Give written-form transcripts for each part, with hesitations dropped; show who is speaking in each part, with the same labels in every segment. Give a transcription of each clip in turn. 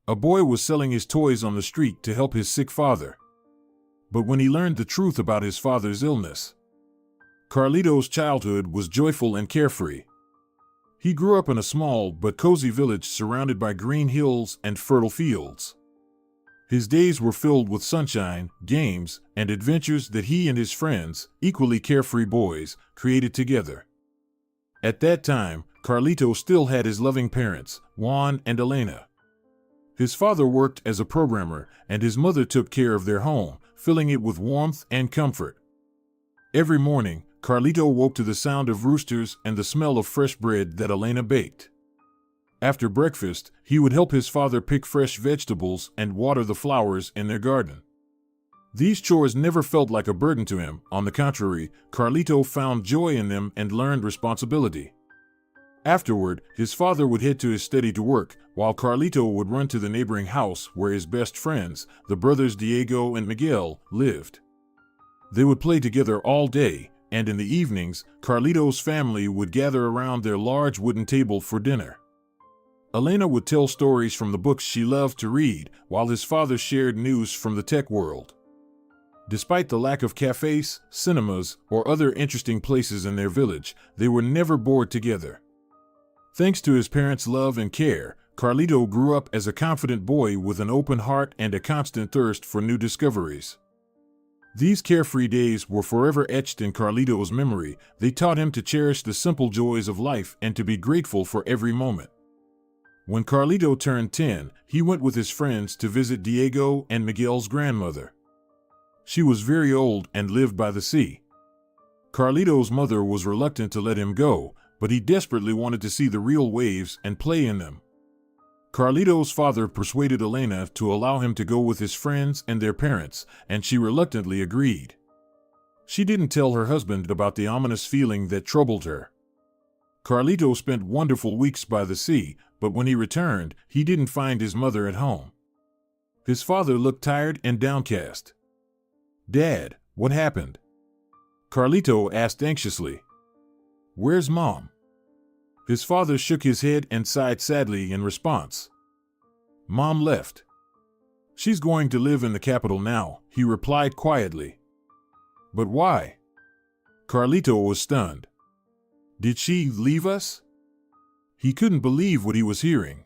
Speaker 1: A boy was selling his toys on the street to help his sick father. But when he learned the truth about his father's illness, Carlito's childhood was joyful and carefree. He grew up in a small but cozy village surrounded by green hills and fertile fields. His days were filled with sunshine, games, and adventures that he and his friends, equally carefree boys, created together. At that time, Carlito still had his loving parents, Juan and Elena. His father worked as a programmer, and his mother took care of their home, filling it with warmth and comfort. Every morning, Carlito woke to the sound of roosters and the smell of fresh bread that Elena baked. After breakfast, he would help his father pick fresh vegetables and water the flowers in their garden. These chores never felt like a burden to him. On the contrary, Carlito found joy in them and learned responsibility. Afterward, his father would head to his study to work, while Carlito would run to the neighboring house where his best friends, the brothers Diego and Miguel, lived. They would play together all day, and in the evenings, Carlito's family would gather around their large wooden table for dinner. Elena would tell stories from the books she loved to read, while his father shared news from the tech world. Despite the lack of cafes, cinemas, or other interesting places in their village, they were never bored together. Thanks to his parents' love and care, Carlito grew up as a confident boy with an open heart and a constant thirst for new discoveries. These carefree days were forever etched in Carlito's memory. They taught him to cherish the simple joys of life and to be grateful for every moment. When Carlito turned 10, he went with his friends to visit Diego and Miguel's grandmother. She was very old and lived by the sea. Carlito's mother was reluctant to let him go, but he desperately wanted to see the real waves and play in them. Carlito's father persuaded Elena to allow him to go with his friends and their parents, and she reluctantly agreed. She didn't tell her husband about the ominous feeling that troubled her. Carlito spent wonderful weeks by the sea, but when he returned, he didn't find his mother at home. His father looked tired and downcast. "Dad, what happened?" Carlito asked anxiously. "Where's Mom?" His father shook his head and sighed sadly in response. "Mom left. She's going to live in the capital now," he replied quietly. "But why?" Carlito was stunned. "Did she leave us?" He couldn't believe what he was hearing.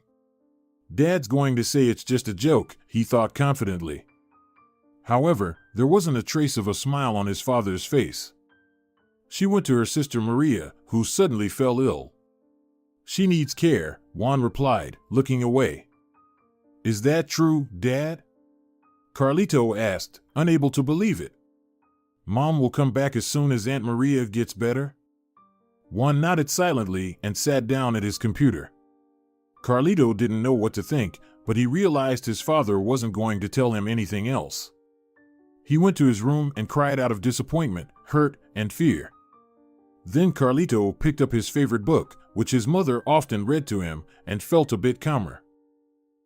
Speaker 1: "Dad's going to say it's just a joke," he thought confidently. However, there wasn't a trace of a smile on his father's face. She went to her sister Maria, who suddenly fell ill. "She needs care," Juan replied, looking away. "Is that true, Dad?" Carlito asked, unable to believe it. "Mom will come back as soon as Aunt Maria gets better?" Juan nodded silently and sat down at his computer. Carlito didn't know what to think, but he realized his father wasn't going to tell him anything else. He went to his room and cried out of disappointment, hurt, and fear. Then Carlito picked up his favorite book, which his mother often read to him, and felt a bit calmer.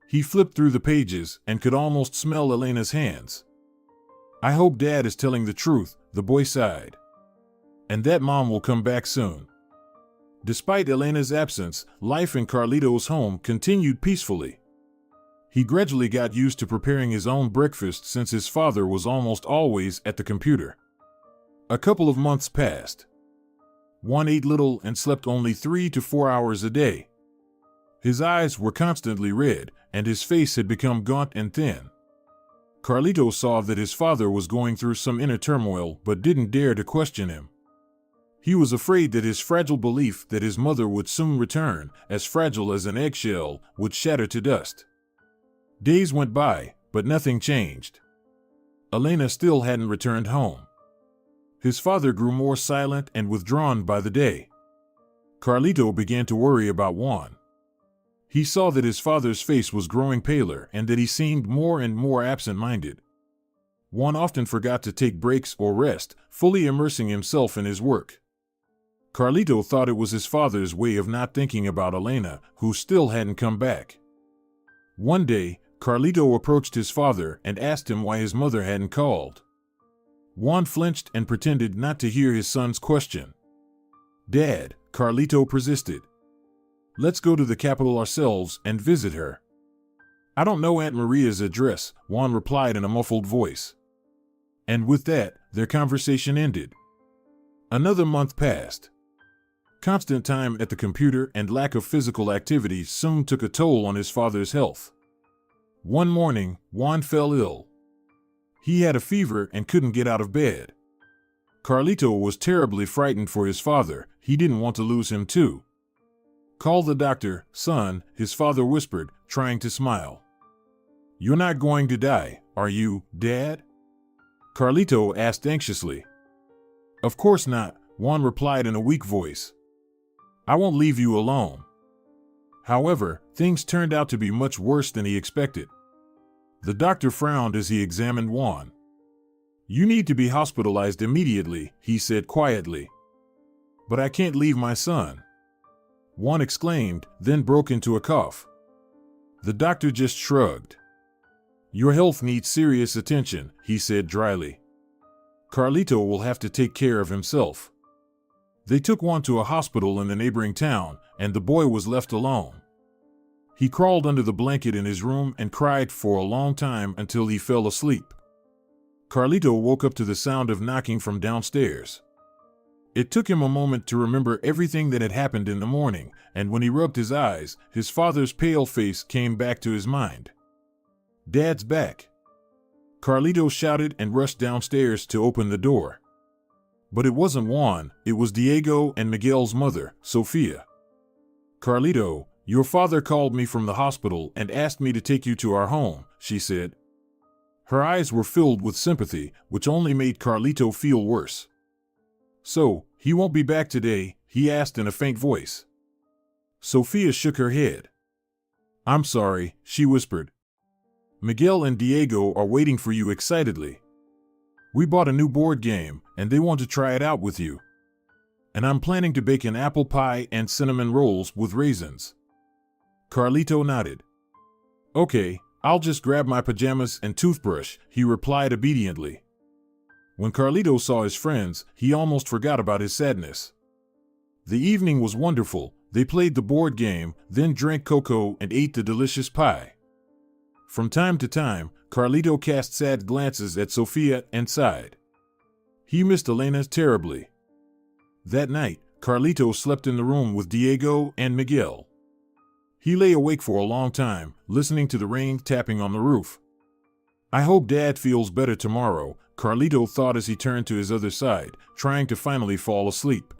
Speaker 1: He flipped through the pages and could almost smell Elena's hands. "I hope Dad is telling the truth," the boy sighed. "And that Mom will come back soon." Despite Elena's absence, life in Carlito's home continued peacefully. He gradually got used to preparing his own breakfast since his father was almost always at the computer. A couple of months passed. Juan ate little and slept only 3 to 4 hours a day. His eyes were constantly red, and his face had become gaunt and thin. Carlito saw that his father was going through some inner turmoil but didn't dare to question him. He was afraid that his fragile belief that his mother would soon return, as fragile as an eggshell, would shatter to dust. Days went by, but nothing changed. Elena still hadn't returned home. His father grew more silent and withdrawn by the day. Carlito began to worry about Juan. He saw that his father's face was growing paler and that he seemed more and more absent-minded. Juan often forgot to take breaks or rest, fully immersing himself in his work. Carlito thought it was his father's way of not thinking about Elena, who still hadn't come back. One day, Carlito approached his father and asked him why his mother hadn't called. Juan flinched and pretended not to hear his son's question. "Dad," Carlito persisted. "Let's go to the capital ourselves and visit her." I don't know Aunt Maria's address, Juan replied in a muffled voice. And with that, their conversation ended. Another month passed. Constant time at the computer and lack of physical activity soon took a toll on his father's health. One morning, Juan fell ill. He had a fever and couldn't get out of bed. Carlito was terribly frightened for his father. He didn't want to lose him too. Call the doctor, son, his father whispered, trying to smile. You're not going to die, are you, Dad? Carlito asked anxiously. Of course not, Juan replied in a weak voice. I won't leave you alone. However, things turned out to be much worse than he expected. The doctor frowned as he examined Juan. You need to be hospitalized immediately, he said quietly. But I can't leave my son. Juan exclaimed, then broke into a cough. The doctor just shrugged. Your health needs serious attention, he said dryly. Carlito will have to take care of himself. They took Juan to a hospital in the neighboring town, and the boy was left alone. He crawled under the blanket in his room and cried for a long time until he fell asleep. Carlito woke up to the sound of knocking from downstairs. It took him a moment to remember everything that had happened in the morning, and when he rubbed his eyes, his father's pale face came back to his mind. Dad's back. Carlito shouted and rushed downstairs to open the door. But it wasn't Juan, it was Diego and Miguel's mother, Sofia. Carlito, your father called me from the hospital and asked me to take you to our home, she said. Her eyes were filled with sympathy, which only made Carlito feel worse. So, he won't be back today? He asked in a faint voice. Sofia shook her head. I'm sorry, she whispered. Miguel and Diego are waiting for you excitedly. We bought a new board game, and they want to try it out with you. And I'm planning to bake an apple pie and cinnamon rolls with raisins. Carlito nodded. Okay, I'll just grab my pajamas and toothbrush, he replied obediently. When Carlito saw his friends, he almost forgot about his sadness. The evening was wonderful. They played the board game, then drank cocoa and ate the delicious pie. From time to time, Carlito cast sad glances at Sofia and sighed. He missed Elena terribly. That night, Carlito slept in the room with Diego and Miguel. He lay awake for a long time, listening to the rain tapping on the roof. I hope Dad feels better tomorrow, Carlito thought as he turned to his other side, trying to finally fall asleep.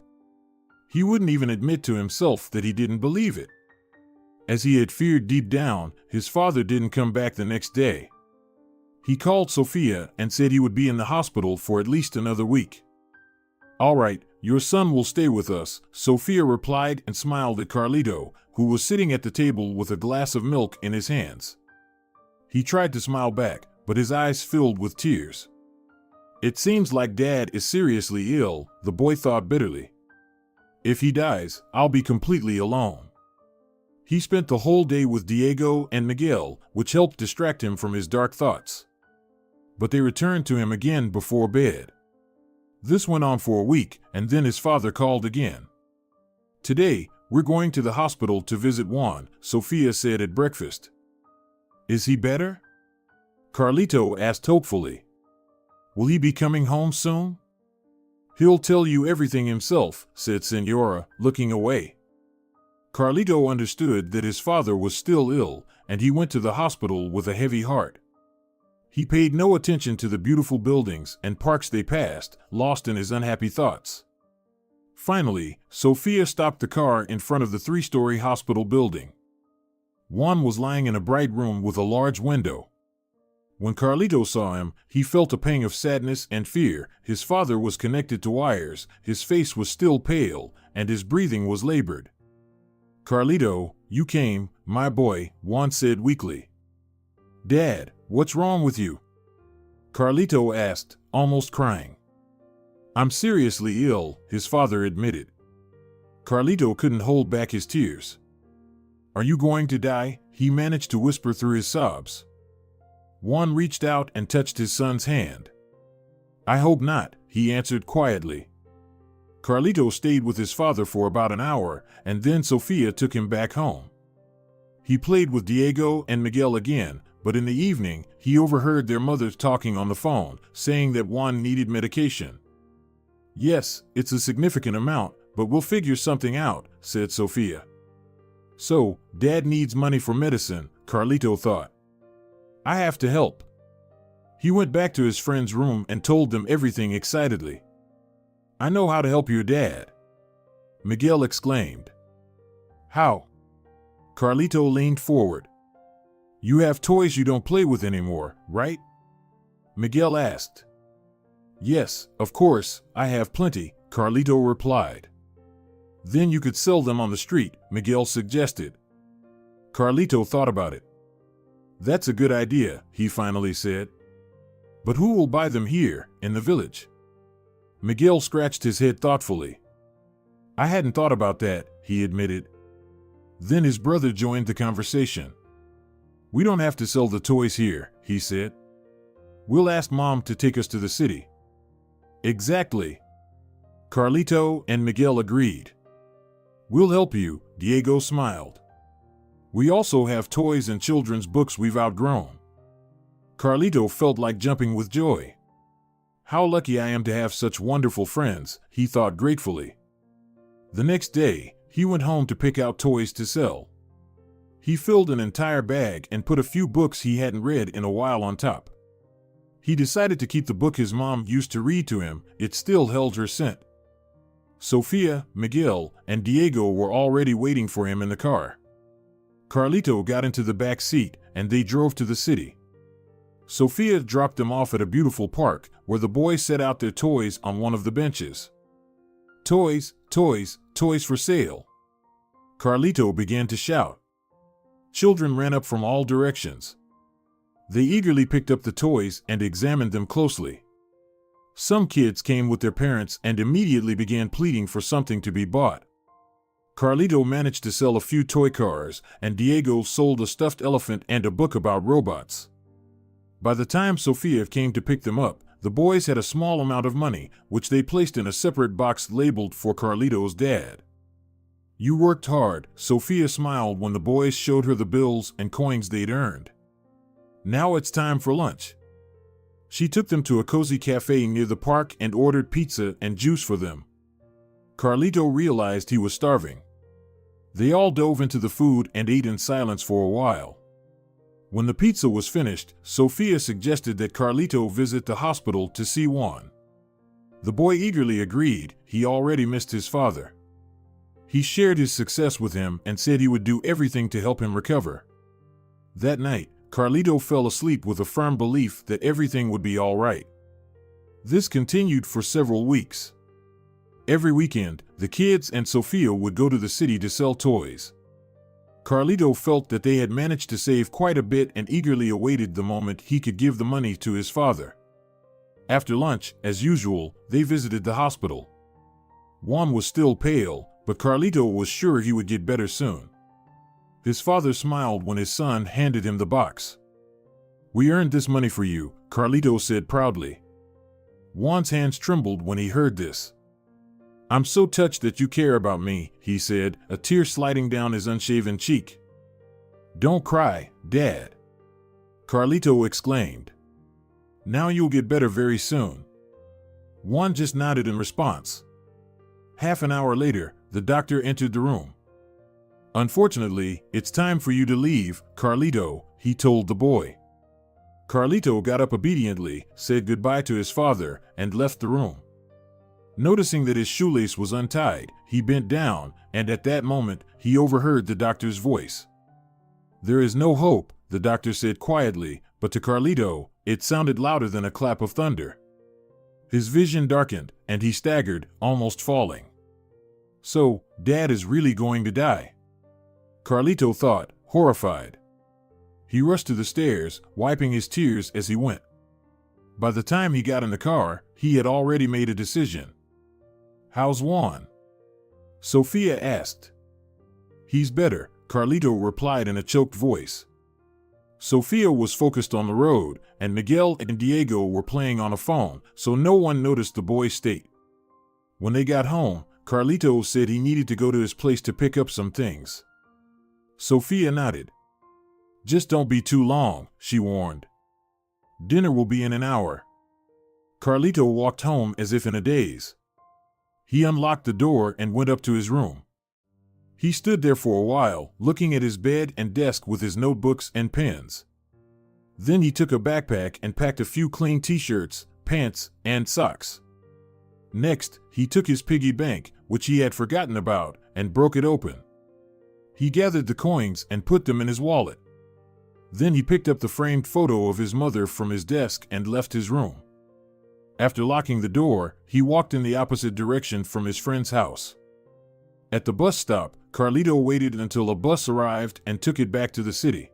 Speaker 1: He wouldn't even admit to himself that he didn't believe it. As he had feared deep down, his father didn't come back the next day. He called Sofia and said he would be in the hospital for at least another week. All right, your son will stay with us, Sofia replied and smiled at Carlito, who was sitting at the table with a glass of milk in his hands. He tried to smile back, but his eyes filled with tears. It seems like Dad is seriously ill, the boy thought bitterly. If he dies, I'll be completely alone. He spent the whole day with Diego and Miguel, which helped distract him from his dark thoughts. But they returned to him again before bed. This went on for a week, and then his father called again. Today, we're going to the hospital to visit Juan, Sofia said at breakfast. Is he better? Carlito asked hopefully. Will he be coming home soon? He'll tell you everything himself, said Senora, looking away. Carlito understood that his father was still ill, and he went to the hospital with a heavy heart. He paid no attention to the beautiful buildings and parks they passed, lost in his unhappy thoughts. Finally, Sofia stopped the car in front of the 3-story hospital building. Juan was lying in a bright room with a large window. When Carlito saw him, he felt a pang of sadness and fear. His father was connected to wires, his face was still pale, and his breathing was labored. Carlito, you came, my boy, Juan said weakly. Dad, what's wrong with you? Carlito asked, almost crying. I'm seriously ill, his father admitted. Carlito couldn't hold back his tears. Are you going to die? He managed to whisper through his sobs. Juan reached out and touched his son's hand. I hope not, he answered quietly. Carlito stayed with his father for about an hour, and then Sofia took him back home. He played with Diego and Miguel again, but in the evening, he overheard their mothers talking on the phone, saying that Juan needed medication. "Yes, it's a significant amount, but we'll figure something out," said Sofia. So, Dad needs money for medicine, Carlito thought. "I have to help." He went back to his friend's room and told them everything excitedly. "I know how to help your dad," Miguel exclaimed. "How?" Carlito leaned forward. "You have toys you don't play with anymore, right?" Miguel asked. "Yes, of course, I have plenty," Carlito replied. "Then you could sell them on the street," Miguel suggested. Carlito thought about it. "That's a good idea," he finally said. "But who will buy them here, in the village?" Miguel scratched his head thoughtfully. "I hadn't thought about that," he admitted. Then his brother joined the conversation. "We don't have to sell the toys here," he said. "We'll ask Mom to take us to the city." "Exactly." Carlito and Miguel agreed. "We'll help you," Diego smiled. "We also have toys and children's books we've outgrown." Carlito felt like jumping with joy. "How lucky I am to have such wonderful friends," he thought gratefully. The next day, he went home to pick out toys to sell. He filled an entire bag and put a few books he hadn't read in a while on top. He decided to keep the book his mom used to read to him. It still held her scent. Sofia, Miguel, and Diego were already waiting for him in the car. Carlito got into the back seat, and they drove to the city. Sofia dropped them off at a beautiful park, where the boys set out their toys on one of the benches. "Toys, toys, toys for sale!" Carlito began to shout. Children ran up from all directions. They eagerly picked up the toys and examined them closely. Some kids came with their parents and immediately began pleading for something to be bought. Carlito managed to sell a few toy cars, and Diego sold a stuffed elephant and a book about robots. By the time Sofia came to pick them up, the boys had a small amount of money, which they placed in a separate box labeled for Carlito's dad. "You worked hard," Sofia smiled when the boys showed her the bills and coins they'd earned. "Now it's time for lunch." She took them to a cozy cafe near the park and ordered pizza and juice for them. Carlito realized he was starving. They all dove into the food and ate in silence for a while. When the pizza was finished, Sofia suggested that Carlito visit the hospital to see Juan. The boy eagerly agreed. He already missed his father. He shared his success with him and said he would do everything to help him recover. That night, Carlito fell asleep with a firm belief that everything would be all right. This continued for several weeks. Every weekend, the kids and Sofia would go to the city to sell toys. Carlito felt that they had managed to save quite a bit and eagerly awaited the moment he could give the money to his father. After lunch, as usual, they visited the hospital. Juan was still pale, but Carlito was sure he would get better soon. His father smiled when his son handed him the box. "We earned this money for you," Carlito said proudly. Juan's hands trembled when he heard this. "I'm so touched that you care about me," he said, a tear sliding down his unshaven cheek. "Don't cry, Dad," Carlito exclaimed. "Now you'll get better very soon." Juan just nodded in response. Half an hour later, the doctor entered the room. "Unfortunately, it's time for you to leave, Carlito," he told the boy. Carlito got up obediently, said goodbye to his father, and left the room. Noticing that his shoelace was untied, he bent down, and at that moment, he overheard the doctor's voice. "There is no hope," the doctor said quietly, but to Carlito, it sounded louder than a clap of thunder. His vision darkened, and he staggered, almost falling. "So, Dad is really going to die?" Carlito thought, horrified. He rushed to the stairs, wiping his tears as he went. By the time he got in the car, he had already made a decision. "How's Juan?" Sofia asked. "He's better," Carlito replied in a choked voice. Sofia was focused on the road, and Miguel and Diego were playing on a phone, so no one noticed the boy's state. When they got home, Carlito said he needed to go to his place to pick up some things. Sophia nodded. Just don't be too long, she warned. Dinner will be in an hour. Carlito walked home as if in a daze. He unlocked the door and went up to his room. He stood there for a while, looking at his bed and desk with his notebooks and pens. Then he took a backpack and packed a few clean t-shirts, pants, and socks. Next, he took his piggy bank, which he had forgotten about, and broke it open. He gathered the coins and put them in his wallet. Then he picked up the framed photo of his mother from his desk and left his room. After locking the door, he walked in the opposite direction from his friend's house. At the bus stop, Carlito waited until a bus arrived and took it back to the city.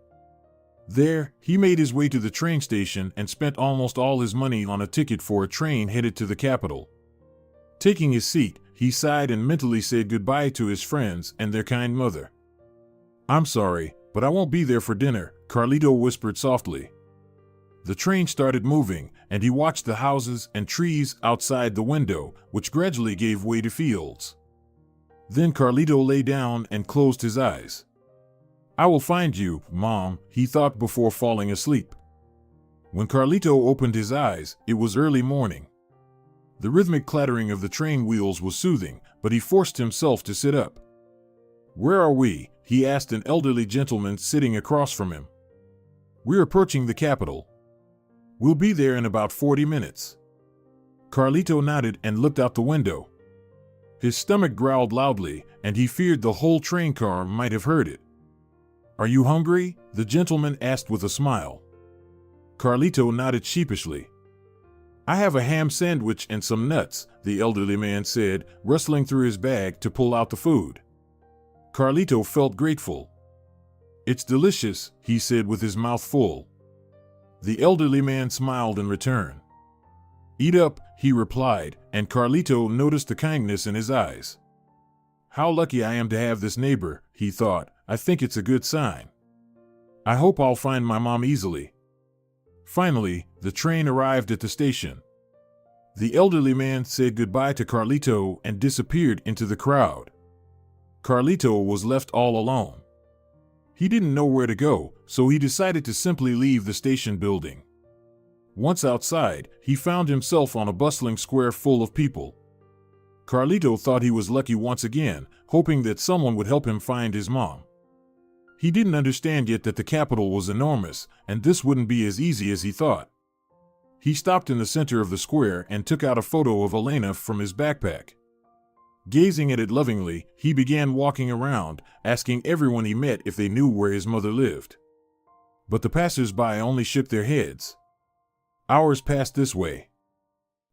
Speaker 1: There, he made his way to the train station and spent almost all his money on a ticket for a train headed to the capital. Taking his seat, he sighed and mentally said goodbye to his friends and their kind mother. "I'm sorry, but I won't be there for dinner," Carlito whispered softly. The train started moving, and he watched the houses and trees outside the window, which gradually gave way to fields. Then Carlito lay down and closed his eyes. "I will find you, Mom," he thought before falling asleep. When Carlito opened his eyes, it was early morning. The rhythmic clattering of the train wheels was soothing, but he forced himself to sit up. "Where are we?" he asked an elderly gentleman sitting across from him. "We're approaching the capital. We'll be there in about 40 minutes. Carlito nodded and looked out the window. His stomach growled loudly, and he feared the whole train car might have heard it. "Are you hungry?" the gentleman asked with a smile. Carlito nodded sheepishly. "I have a ham sandwich and some nuts," the elderly man said, rustling through his bag to pull out the food. Carlito felt grateful. "It's delicious," he said with his mouth full. The elderly man smiled in return. "Eat up," he replied, and Carlito noticed the kindness in his eyes. "How lucky I am to have this neighbor," he thought. "I think it's a good sign. I hope I'll find my mom easily." Finally, the train arrived at the station. The elderly man said goodbye to Carlito and disappeared into the crowd. Carlito was left all alone. He didn't know where to go, so he decided to simply leave the station building. Once outside, he found himself on a bustling square full of people. Carlito thought he was lucky once again, hoping that someone would help him find his mom. He didn't understand yet that the capital was enormous, and this wouldn't be as easy as he thought. He stopped in the center of the square and took out a photo of Elena from his backpack. Gazing at it lovingly, he began walking around, asking everyone he met if they knew where his mother lived. But the passers-by only shook their heads. Hours passed this way.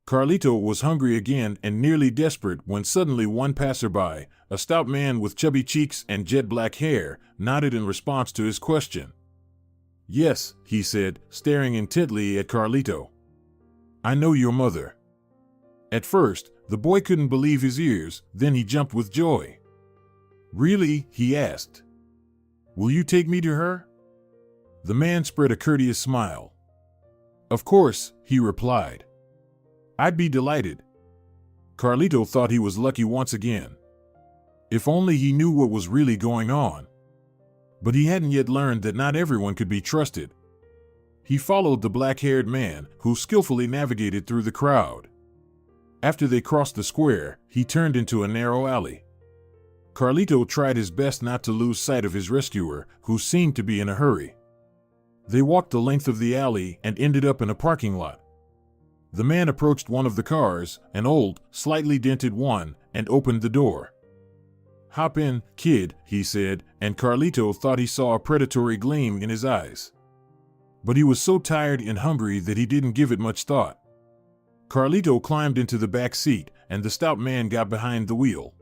Speaker 1: Carlito was hungry again and nearly desperate when suddenly one passerby, a stout man with chubby cheeks and jet black hair, nodded in response to his question. "Yes," he said, staring intently at Carlito. "I know your mother." At first, the boy couldn't believe his ears, then he jumped with joy. "Really?" he asked. "Will you take me to her?" The man spread a courteous smile. "Of course," he replied. "I'd be delighted." Carlito thought he was lucky once again. If only he knew what was really going on. But he hadn't yet learned that not everyone could be trusted. He followed the black-haired man, who skillfully navigated through the crowd. After they crossed the square, he turned into a narrow alley. Carlito tried his best not to lose sight of his rescuer, who seemed to be in a hurry. They walked the length of the alley and ended up in a parking lot. The man approached one of the cars, an old, slightly dented one, and opened the door. "Hop in, kid," he said, and Carlito thought he saw a predatory gleam in his eyes. But he was so tired and hungry that he didn't give it much thought. Carlito climbed into the back seat, and the stout man got behind the wheel.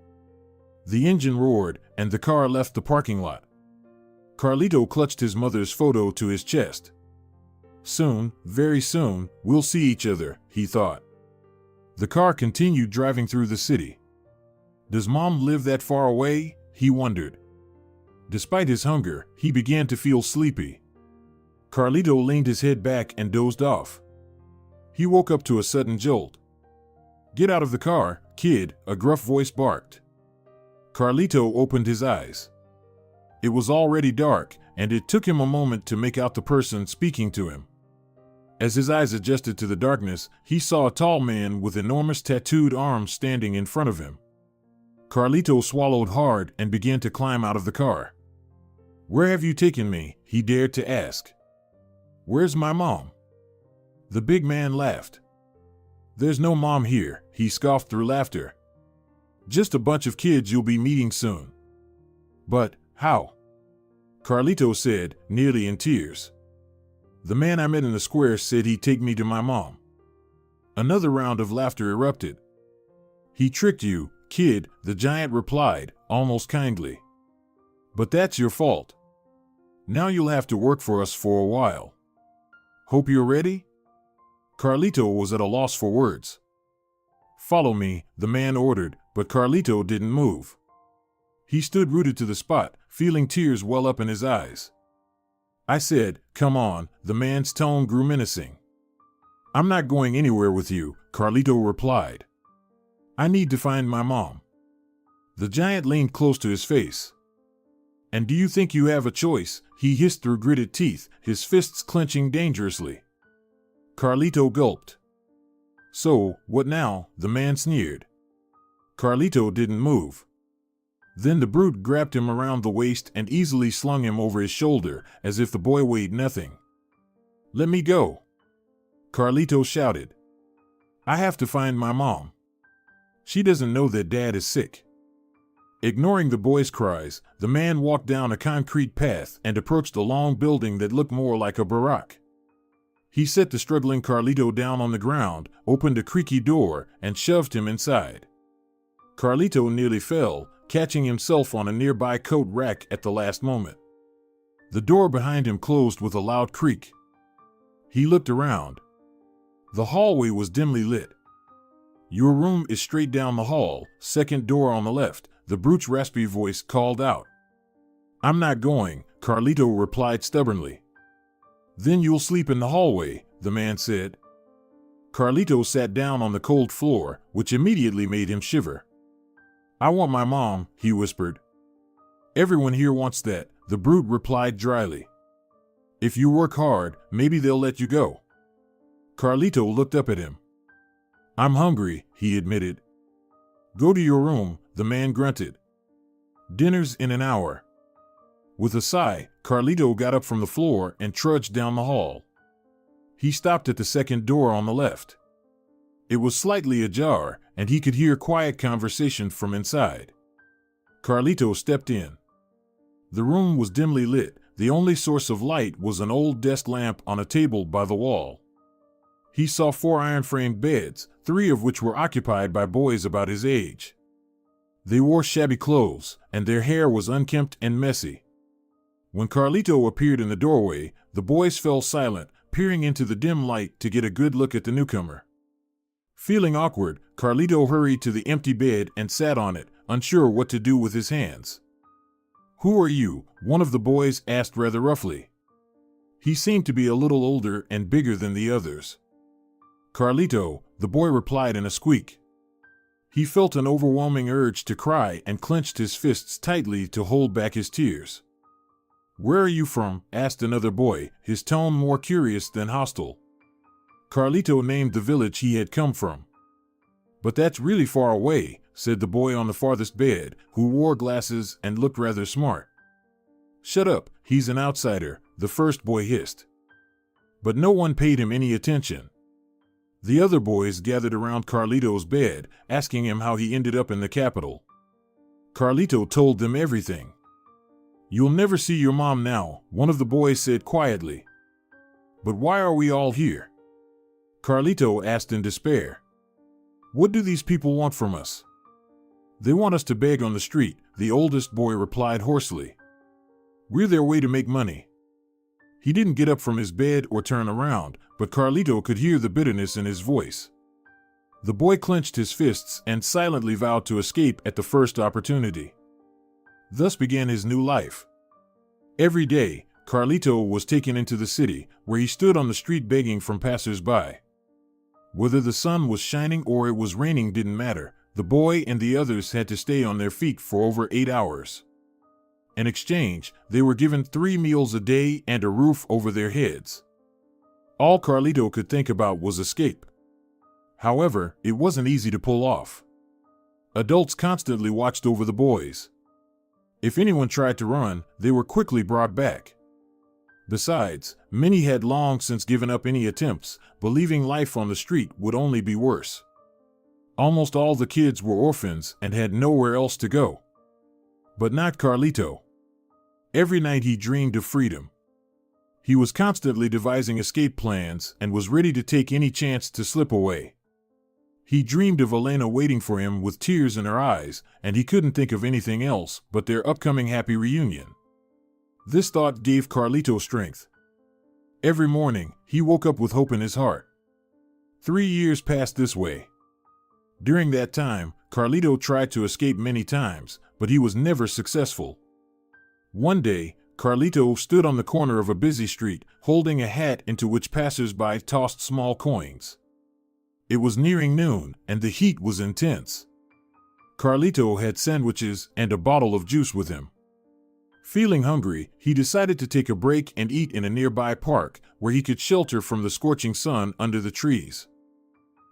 Speaker 1: The engine roared, and the car left the parking lot. Carlito clutched his mother's photo to his chest. "Soon, very soon, we'll see each other," he thought. The car continued driving through the city. Does Mom live that far away? He wondered. Despite his hunger, he began to feel sleepy. Carlito leaned his head back and dozed off. He woke up to a sudden jolt. "Get out of the car, kid," a gruff voice barked. Carlito opened his eyes. It was already dark, and it took him a moment to make out the person speaking to him. As his eyes adjusted to the darkness, he saw a tall man with enormous tattooed arms standing in front of him. Carlito swallowed hard and began to climb out of the car. "Where have you taken me?" he dared to ask. "Where's my mom?" The big man laughed. "There's no mom here," he scoffed through laughter. "Just a bunch of kids you'll be meeting soon." "But how?" Carlito said, nearly in tears. "The man I met in the square said he'd take me to my mom." Another round of laughter erupted. "He tricked you, kid," the giant replied, almost kindly. "But that's your fault. Now you'll have to work for us for a while. Hope you're ready?" Carlito was at a loss for words. "Follow me," the man ordered, but Carlito didn't move. He stood rooted to the spot, feeling tears well up in his eyes. "I said, come on," the man's tone grew menacing. "I'm not going anywhere with you," Carlito replied. "I need to find my mom." The giant leaned close to his face. "And do you think you have a choice?" he hissed through gritted teeth, his fists clenching dangerously. Carlito gulped. "So, what now?" the man sneered. Carlito didn't move. Then the brute grabbed him around the waist and easily slung him over his shoulder, as if the boy weighed nothing. "Let me go!" Carlito shouted. "I have to find my mom. She doesn't know that Dad is sick." Ignoring the boy's cries, the man walked down a concrete path and approached a long building that looked more like a barrack. He set the struggling Carlito down on the ground, opened a creaky door, and shoved him inside. Carlito nearly fell, catching himself on a nearby coat rack at the last moment. The door behind him closed with a loud creak. He looked around. The hallway was dimly lit. "Your room is straight down the hall, second door on the left," the brute's raspy voice called out. "I'm not going," Carlito replied stubbornly. "Then you'll sleep in the hallway," the man said. Carlito sat down on the cold floor, which immediately made him shiver. "I want my mom," he whispered. "Everyone here wants that," the brute replied dryly. "If you work hard, maybe they'll let you go." Carlito looked up at him. "I'm hungry," he admitted. "Go to your room," the man grunted. "Dinner's in an hour." With a sigh, Carlito got up from the floor and trudged down the hall. He stopped at the second door on the left. It was slightly ajar, and he could hear quiet conversation from inside. Carlito stepped in. The room was dimly lit. The only source of light was an old desk lamp on a table by the wall. He saw 4 iron-framed beds, 3 of which were occupied by boys about his age. They wore shabby clothes, and their hair was unkempt and messy. When Carlito appeared in the doorway, the boys fell silent, peering into the dim light to get a good look at the newcomer. Feeling awkward, Carlito hurried to the empty bed and sat on it, unsure what to do with his hands. "Who are you?" one of the boys asked rather roughly. He seemed to be a little older and bigger than the others. "Carlito," the boy replied in a squeak. He felt an overwhelming urge to cry and clenched his fists tightly to hold back his tears. "Where are you from?" asked another boy, his tone more curious than hostile. Carlito named the village he had come from. "But that's really far away," said the boy on the farthest bed, who wore glasses and looked rather smart. "Shut up, he's an outsider," the first boy hissed. But no one paid him any attention. The other boys gathered around Carlito's bed, asking him how he ended up in the capital. Carlito told them everything. "You'll never see your mom now," one of the boys said quietly. "But why are we all here?" Carlito asked in despair. "What do these people want from us?" "They want us to beg on the street," the oldest boy replied hoarsely. "We're their way to make money." He didn't get up from his bed or turn around, but Carlito could hear the bitterness in his voice. The boy clenched his fists and silently vowed to escape at the first opportunity. Thus began his new life. Every day, Carlito was taken into the city, where he stood on the street begging from passers-by. Whether the sun was shining or it was raining didn't matter. The boy and the others had to stay on their feet for over 8 hours. In exchange, they were given 3 meals a day and a roof over their heads. All Carlito could think about was escape. However, it wasn't easy to pull off. Adults constantly watched over the boys. If anyone tried to run, they were quickly brought back. Besides, many had long since given up any attempts, believing life on the street would only be worse. Almost all the kids were orphans and had nowhere else to go. But not Carlito. Every night he dreamed of freedom. He was constantly devising escape plans and was ready to take any chance to slip away. He dreamed of Elena waiting for him with tears in her eyes, and he couldn't think of anything else but their upcoming happy reunion. This thought gave Carlito strength. Every morning, he woke up with hope in his heart. 3 years passed this way. During that time, Carlito tried to escape many times, but he was never successful. One day, Carlito stood on the corner of a busy street, holding a hat into which passers-by tossed small coins. It was nearing noon, and the heat was intense. Carlito had sandwiches and a bottle of juice with him. Feeling hungry, he decided to take a break and eat in a nearby park, where he could shelter from the scorching sun under the trees.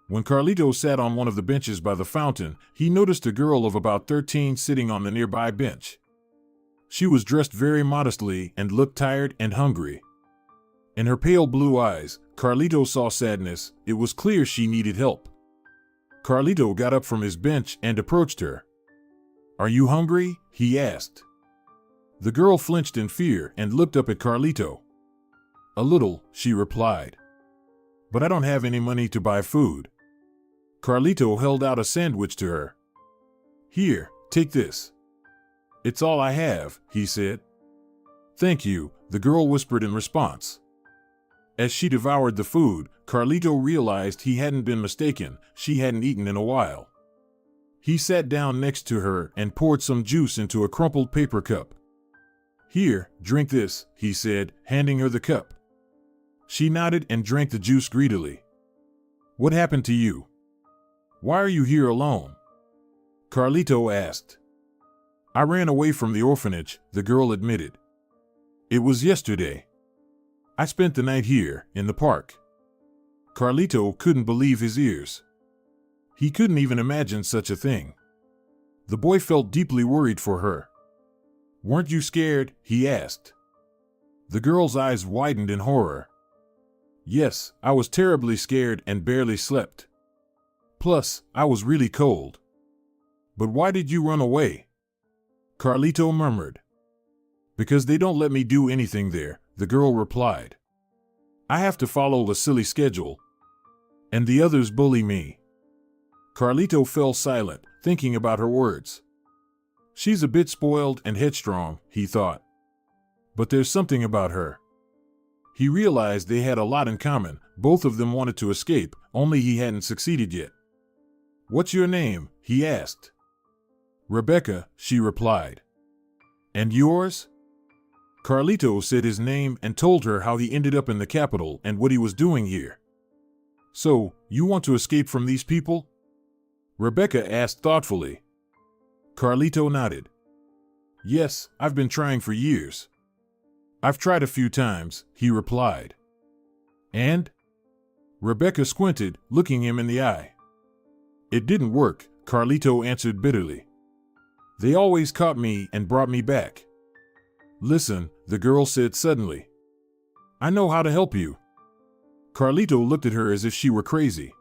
Speaker 1: When Carlito sat on one of the benches by the fountain, he noticed a girl of about 13 sitting on the nearby bench. She was dressed very modestly and looked tired and hungry. In her pale blue eyes, Carlito saw sadness. It was clear she needed help. Carlito got up from his bench and approached her. "Are you hungry?" he asked. The girl flinched in fear and looked up at Carlito. "A little," she replied. "But I don't have any money to buy food." Carlito held out a sandwich to her. "Here, take this." "It's all I have," he said. "Thank you," the girl whispered in response. As she devoured the food, Carlito realized he hadn't been mistaken. She hadn't eaten in a while. He sat down next to her and poured some juice into a crumpled paper cup. "Here, drink this," he said, handing her the cup. She nodded and drank the juice greedily. "What happened to you? Why are you here alone?" Carlito asked. "I ran away from the orphanage," the girl admitted. "It was yesterday. I spent the night here, in the park." Carlito couldn't believe his ears. He couldn't even imagine such a thing. The boy felt deeply worried for her. "Weren't you scared?" he asked. The girl's eyes widened in horror. "Yes, I was terribly scared and barely slept. Plus, I was really cold." "But why did you run away?" Carlito murmured. "Because they don't let me do anything there," the girl replied. "I have to follow a silly schedule. And the others bully me." Carlito fell silent, thinking about her words. "She's a bit spoiled and headstrong," he thought. "But there's something about her." He realized they had a lot in common. Both of them wanted to escape, only he hadn't succeeded yet. "What's your name?" he asked. "Rebecca," she replied. "And yours?" Carlito said his name and told her how he ended up in the capital and what he was doing here. "So, you want to escape from these people?" Rebecca asked thoughtfully. Carlito nodded. "Yes, I've been trying for years." "I've tried a few times," he replied. "And?" Rebecca squinted, looking him in the eye. "It didn't work," Carlito answered bitterly. "They always caught me and brought me back." "Listen," the girl said suddenly. "I know how to help you." Carlito looked at her as if she were crazy.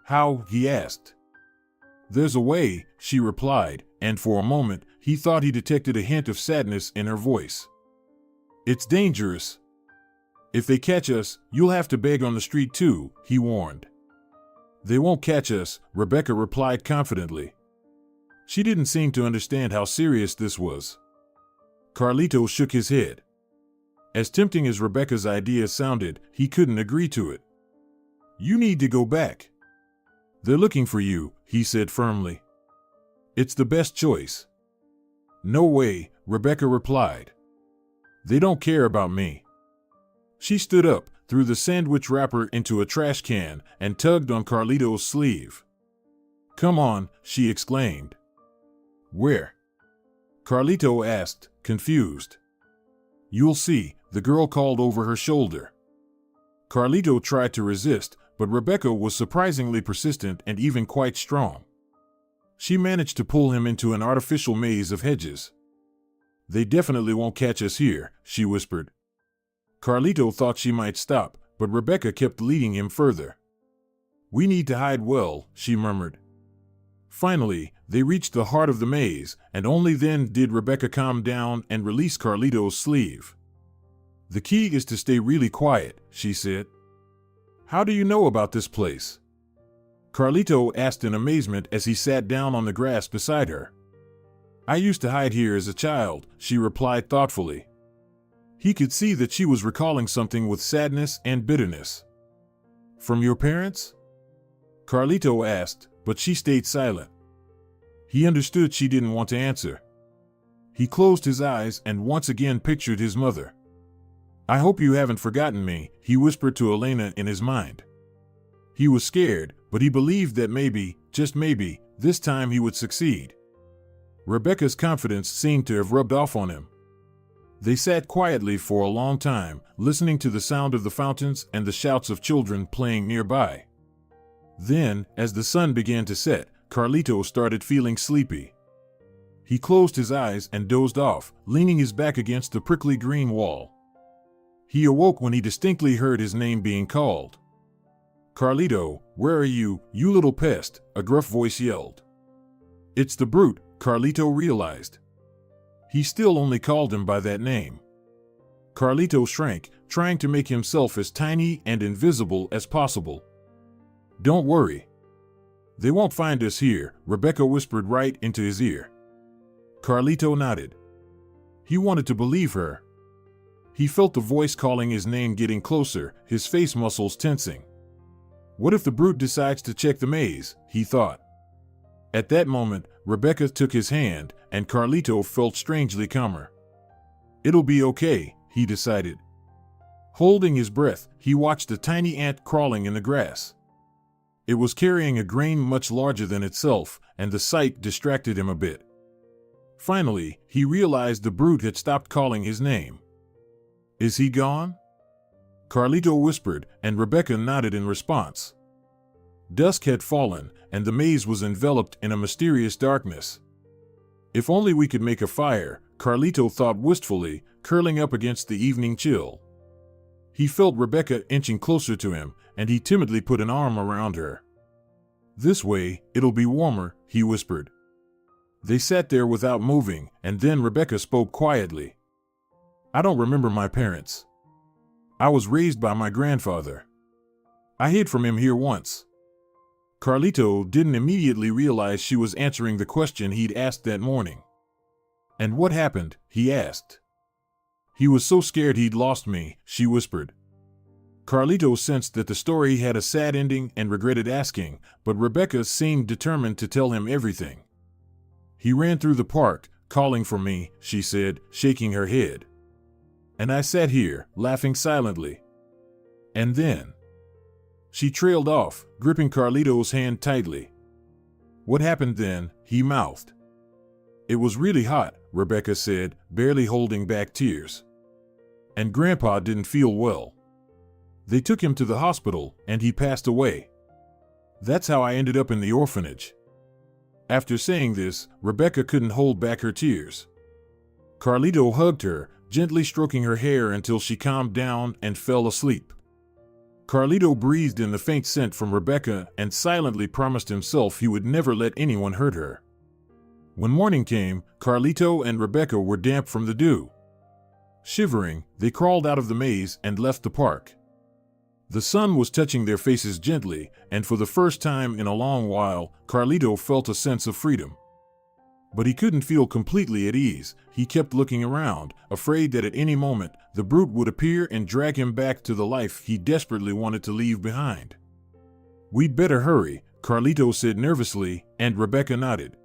Speaker 1: "How?" he asked. "There's a way," she replied, and for a moment, he thought he detected a hint of sadness in her voice. "It's dangerous. If they catch us, you'll have to beg on the street too," he warned. "They won't catch us," Rebecca replied confidently. She didn't seem to understand how serious this was. Carlito shook his head. As tempting as Rebecca's idea sounded, he couldn't agree to it. "You need to go back. They're looking for you," he said firmly. "It's the best choice." "No way," Rebecca replied. "They don't care about me." She stood up, threw the sandwich wrapper into a trash can, and tugged on Carlito's sleeve. "Come on," she exclaimed. "Where?" Carlito asked, confused. You'll see, the girl called over her shoulder. Carlito tried to resist, but Rebecca was surprisingly persistent and even quite strong. She managed to pull him into an artificial maze of hedges. They definitely won't catch us here, she whispered. Carlito thought she might stop, but Rebecca kept leading him further. We need to hide well, she murmured. Finally, they reached the heart of the maze, and only then did Rebecca calm down and release Carlito's sleeve. The key is to stay really quiet, she said. How do you know about this place? Carlito asked in amazement as he sat down on the grass beside her. I used to hide here as a child, she replied thoughtfully. He could see that she was recalling something with sadness and bitterness. From your parents? Carlito asked, but she stayed silent. He understood she didn't want to answer. He closed his eyes and once again pictured his mother. I hope you haven't forgotten me, he whispered to Elena in his mind. He was scared, but he believed that maybe, just maybe, this time he would succeed. Rebecca's confidence seemed to have rubbed off on him. They sat quietly for a long time, listening to the sound of the fountains and the shouts of children playing nearby. Then, as the sun began to set, Carlito started feeling sleepy. He closed his eyes and dozed off, leaning his back against the prickly green wall. He awoke when he distinctly heard his name being called. Carlito, where are you, you little pest? A gruff voice yelled. It's the brute, Carlito realized. He still only called him by that name. Carlito shrank, trying to make himself as tiny and invisible as possible. Don't worry. They won't find us here, Rebecca whispered right into his ear. Carlito nodded. He wanted to believe her. He felt the voice calling his name getting closer, his face muscles tensing. What if the brute decides to check the maze, he thought. At that moment, Rebecca took his hand, and Carlito felt strangely calmer. It'll be okay, he decided. Holding his breath, he watched a tiny ant crawling in the grass. It was carrying a grain much larger than itself, and the sight distracted him a bit. Finally, he realized the brute had stopped calling his name. Is he gone? Carlito whispered, and Rebecca nodded in response. Dusk had fallen, and the maze was enveloped in a mysterious darkness. If only we could make a fire, Carlito thought wistfully, curling up against the evening chill. He felt Rebecca inching closer to him, and he timidly put an arm around her. This way, it'll be warmer, he whispered. They sat there without moving, and then Rebecca spoke quietly. I don't remember my parents. I was raised by my grandfather. I hid from him here once. Carlito didn't immediately realize she was answering the question he'd asked that morning. And what happened? He asked. He was so scared he'd lost me, she whispered. Carlito sensed that the story had a sad ending and regretted asking, but Rebecca seemed determined to tell him everything. He ran through the park, calling for me, she said, shaking her head. And I sat here, laughing silently. And then... She trailed off, gripping Carlito's hand tightly. What happened then? He mouthed. It was really hot, Rebecca said, barely holding back tears. And Grandpa didn't feel well. They took him to the hospital, and he passed away. That's how I ended up in the orphanage. After saying this, Rebecca couldn't hold back her tears. Carlito hugged her, gently stroking her hair until she calmed down and fell asleep. Carlito breathed in the faint scent from Rebecca and silently promised himself he would never let anyone hurt her. When morning came, Carlito and Rebecca were damp from the dew. Shivering, they crawled out of the maze and left the park. The sun was touching their faces gently, and for the first time in a long while, Carlito felt a sense of freedom. But he couldn't feel completely at ease. He kept looking around, afraid that at any moment, the brute would appear and drag him back to the life he desperately wanted to leave behind. We'd better hurry, Carlito said nervously, and Rebecca nodded.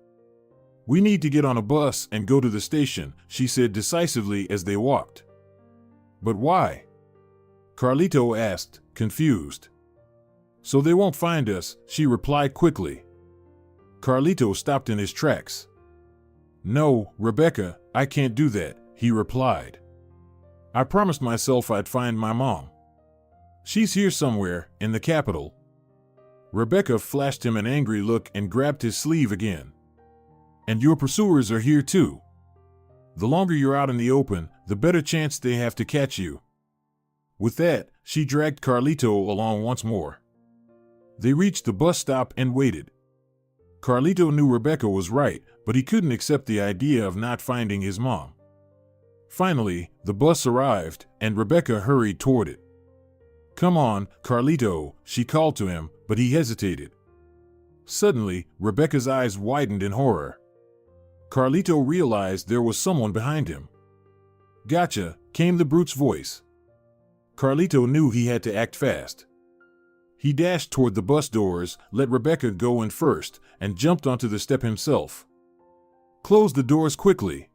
Speaker 1: We need to get on a bus and go to the station, she said decisively as they walked. But why? Carlito asked, confused. So they won't find us, she replied quickly. Carlito stopped in his tracks. "No, Rebecca, I can't do that," he replied. "I promised myself I'd find my mom. She's here somewhere, in the capital." Rebecca flashed him an angry look and grabbed his sleeve again. "And your pursuers are here too. The longer you're out in the open, the better chance they have to catch you." With that, she dragged Carlito along once more. They reached the bus stop and waited. Carlito knew Rebecca was right, but he couldn't accept the idea of not finding his mom. Finally, the bus arrived, and Rebecca hurried toward it. "Come on, Carlito," she called to him, but he hesitated. Suddenly, Rebecca's eyes widened in horror. Carlito realized there was someone behind him. "Gotcha," came the brute's voice. Carlito knew he had to act fast. He dashed toward the bus doors, let Rebecca go in first, and jumped onto the step himself. "Close the doors quickly,"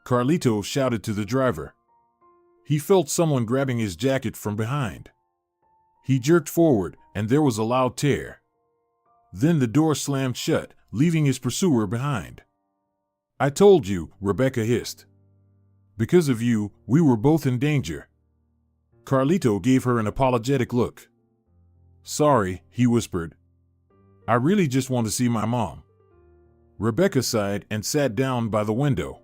Speaker 1: Carlito shouted to the driver. He felt someone grabbing his jacket from behind. He jerked forward, and there was a loud tear. Then the door slammed shut, leaving his pursuer behind. "I told you," Rebecca hissed. "Because of you, we were both in danger." Carlito gave her an apologetic look. "Sorry," he whispered. "I really just want to see my mom." Rebecca sighed and sat down by the window.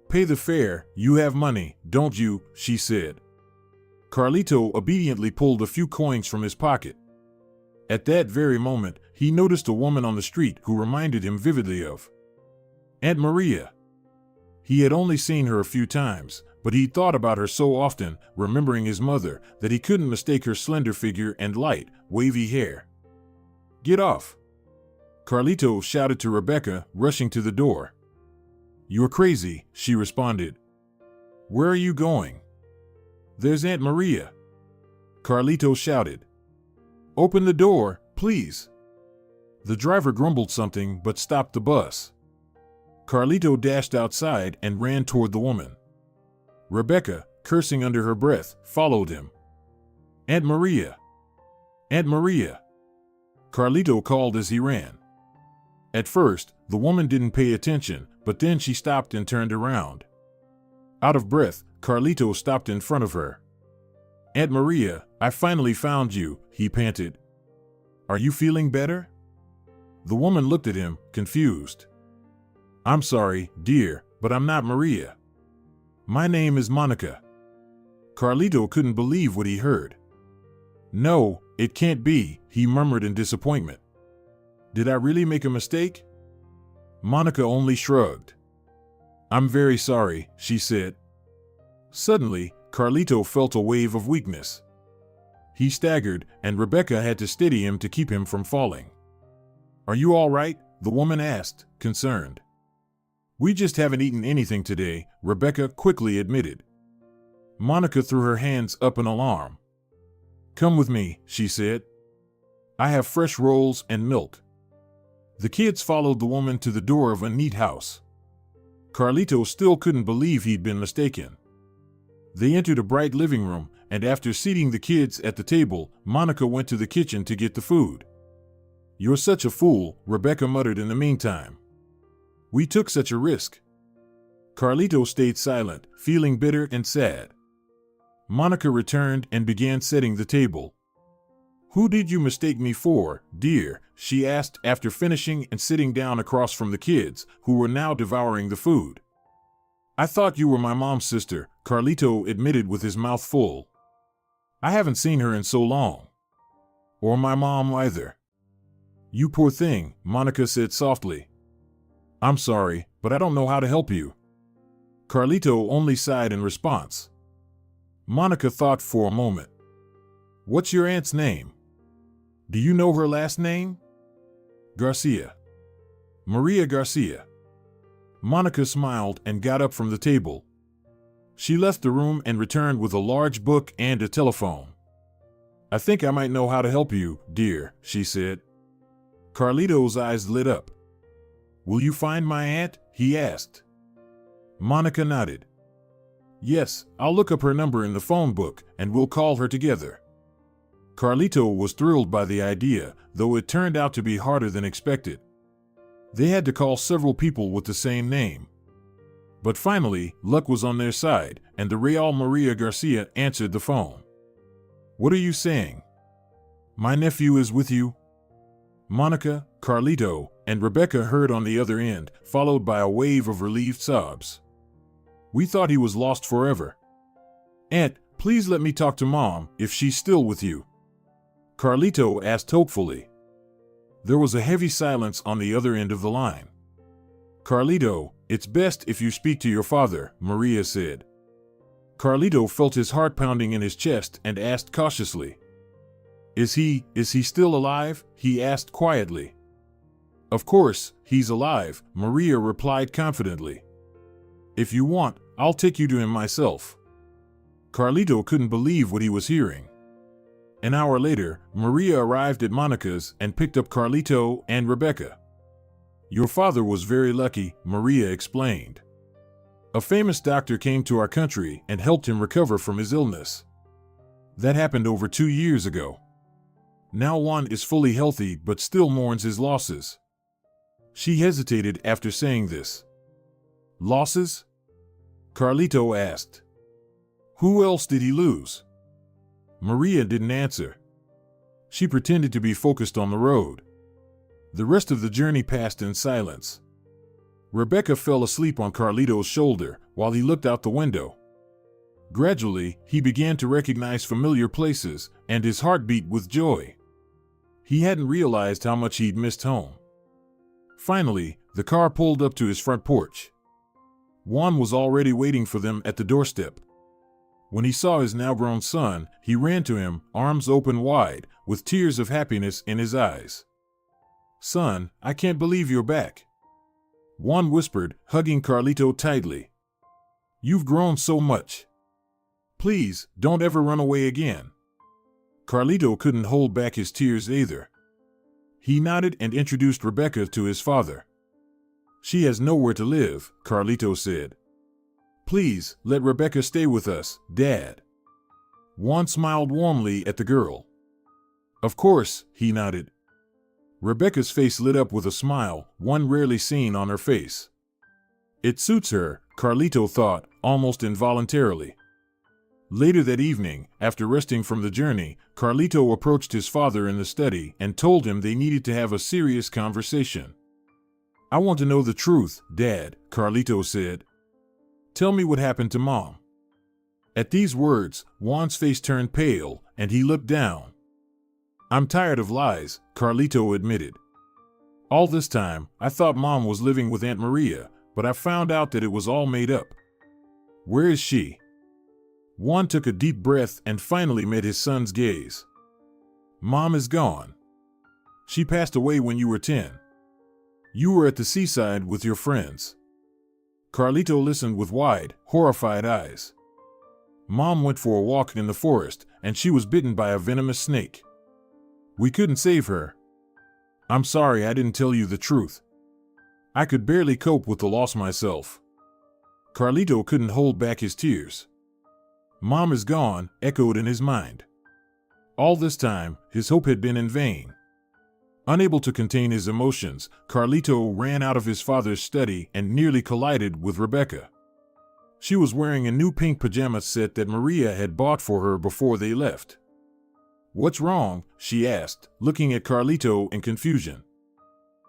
Speaker 1: "Pay the fare, you have money, don't you?" she said. Carlito obediently pulled a few coins from his pocket. At that very moment, he noticed a woman on the street who reminded him vividly of Aunt Maria. He had only seen her a few times, but he thought about her so often, remembering his mother, that he couldn't mistake her slender figure and light, wavy hair. "Get off!" Carlito shouted to Rebecca, rushing to the door. "You're crazy," she responded. "Where are you going?" "There's Aunt Maria," Carlito shouted. "Open the door, please." The driver grumbled something but stopped the bus. Carlito dashed outside and ran toward the woman. Rebecca, cursing under her breath, followed him. "Aunt Maria! Aunt Maria!" Carlito called as he ran. At first, the woman didn't pay attention, but then she stopped and turned around. Out of breath, Carlito stopped in front of her. "Aunt Maria, I finally found you," he panted. "Are you feeling better?" The woman looked at him, confused. "I'm sorry, dear, but I'm not Maria. My name is Monica." Carlito couldn't believe what he heard. "No, it can't be," he murmured in disappointment. "Did I really make a mistake?" Monica only shrugged. "I'm very sorry," she said. Suddenly, Carlito felt a wave of weakness. He staggered, and Rebecca had to steady him to keep him from falling. "Are you all right?" the woman asked, concerned. "We just haven't eaten anything today," Rebecca quickly admitted. Monica threw her hands up in alarm. "Come with me," she said. "I have fresh rolls and milk." The kids followed the woman to the door of a neat house. Carlito still couldn't believe he'd been mistaken. They entered a bright living room, and after seating the kids at the table, Monica went to the kitchen to get the food. "You're such a fool," Rebecca muttered in the meantime. "We took such a risk." Carlito stayed silent, feeling bitter and sad. Monica returned and began setting the table. "Who did you mistake me for, dear?" she asked after finishing and sitting down across from the kids, who were now devouring the food. "I thought you were my mom's sister," Carlito admitted with his mouth full. "I haven't seen her in so long. Or my mom either." "You poor thing," Monica said softly. "I'm sorry, but I don't know how to help you." Carlito only sighed in response. Monica thought for a moment. "What's your aunt's name? Do you know her last name?" "Garcia. Maria Garcia." Monica smiled and got up from the table. She left the room and returned with a large book and a telephone. "I think I might know how to help you, dear," she said. Carlito's eyes lit up. "Will you find my aunt?" he asked. Monica nodded. "Yes, I'll look up her number in the phone book, and we'll call her together." Carlito was thrilled by the idea, though it turned out to be harder than expected. They had to call several people with the same name. But finally, luck was on their side, and the Real Maria Garcia answered the phone. "What are you saying? My nephew is with you?" Monica, Carlito, and Rebecca heard on the other end, followed by a wave of relieved sobs. "We thought he was lost forever. Aunt, please let me talk to Mom, if she's still with you," Carlito asked hopefully. There was a heavy silence on the other end of the line. "Carlito, it's best if you speak to your father," Maria said. Carlito felt his heart pounding in his chest and asked cautiously. Is he still alive?" he asked quietly. "Of course, he's alive," Maria replied confidently. "If you want, I'll take you to him myself." Carlito couldn't believe what he was hearing. An hour later, Maria arrived at Monica's and picked up Carlito and Rebecca. "Your father was very lucky," Maria explained. "A famous doctor came to our country and helped him recover from his illness. That happened over 2 years ago. Now Juan is fully healthy but still mourns his losses." She hesitated after saying this. "Losses?" Carlito asked. "Who else did he lose?" Maria didn't answer. She pretended to be focused on the road. The rest of the journey passed in silence. Rebecca fell asleep on Carlito's shoulder while he looked out the window. Gradually, he began to recognize familiar places, and his heart beat with joy. He hadn't realized how much he'd missed home. Finally, the car pulled up to his front porch. Juan was already waiting for them at the doorstep. When he saw his now-grown son, he ran to him, arms open wide, with tears of happiness in his eyes. "Son, I can't believe you're back," Juan whispered, hugging Carlito tightly. "You've grown so much. Please, don't ever run away again." Carlito couldn't hold back his tears either. He nodded and introduced Rebecca to his father. "She has nowhere to live," Carlito said. "Please, let Rebecca stay with us, Dad." Juan smiled warmly at the girl. "Of course," he nodded. Rebecca's face lit up with a smile, one rarely seen on her face. It suits her, Carlito thought, almost involuntarily. Later that evening, after resting from the journey, Carlito approached his father in the study and told him they needed to have a serious conversation. "I want to know the truth, Dad," Carlito said. "Tell me what happened to Mom." At these words, Juan's face turned pale, and he looked down. "I'm tired of lies," Carlito admitted. "All this time, I thought Mom was living with Aunt Maria, but I found out that it was all made up. Where is she?" Juan took a deep breath and finally met his son's gaze. "Mom is gone. She passed away when you were 10. You were at the seaside with your friends." Carlito listened with wide, horrified eyes. "Mom went for a walk in the forest, and she was bitten by a venomous snake. We couldn't save her. I'm sorry I didn't tell you the truth. I could barely cope with the loss myself." Carlito couldn't hold back his tears. "Mom is gone," echoed in his mind. All this time, his hope had been in vain. Unable to contain his emotions, Carlito ran out of his father's study and nearly collided with Rebecca. She was wearing a new pink pajama set that Maria had bought for her before they left. "What's wrong?" she asked, looking at Carlito in confusion.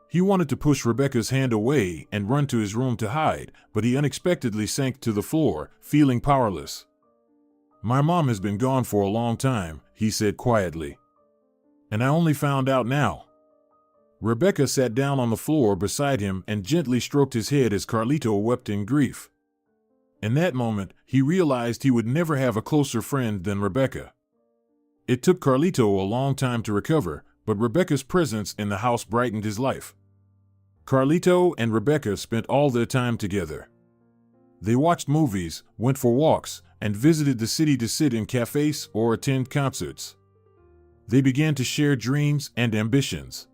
Speaker 1: He wanted to push Rebecca's hand away and run to his room to hide, but he unexpectedly sank to the floor, feeling powerless. "My mom has been gone for a long time," he said quietly. "And I only found out now." Rebecca sat down on the floor beside him and gently stroked his head as Carlito wept in grief. In that moment, he realized he would never have a closer friend than Rebecca. It took Carlito a long time to recover, but Rebecca's presence in the house brightened his life. Carlito and Rebecca spent all their time together. They watched movies, went for walks, and visited the city to sit in cafes or attend concerts. They began to share dreams and ambitions.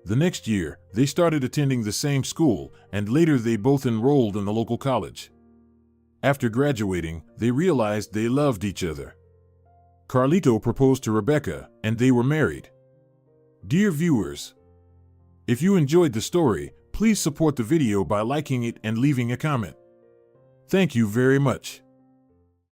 Speaker 1: The next year, they started attending the same school, and later they both enrolled in the local college. After graduating, they realized they loved each other. Carlito proposed to Rebecca, and they were married. Dear viewers, If you enjoyed the story, please support the video by liking it and leaving a comment. Thank you very much.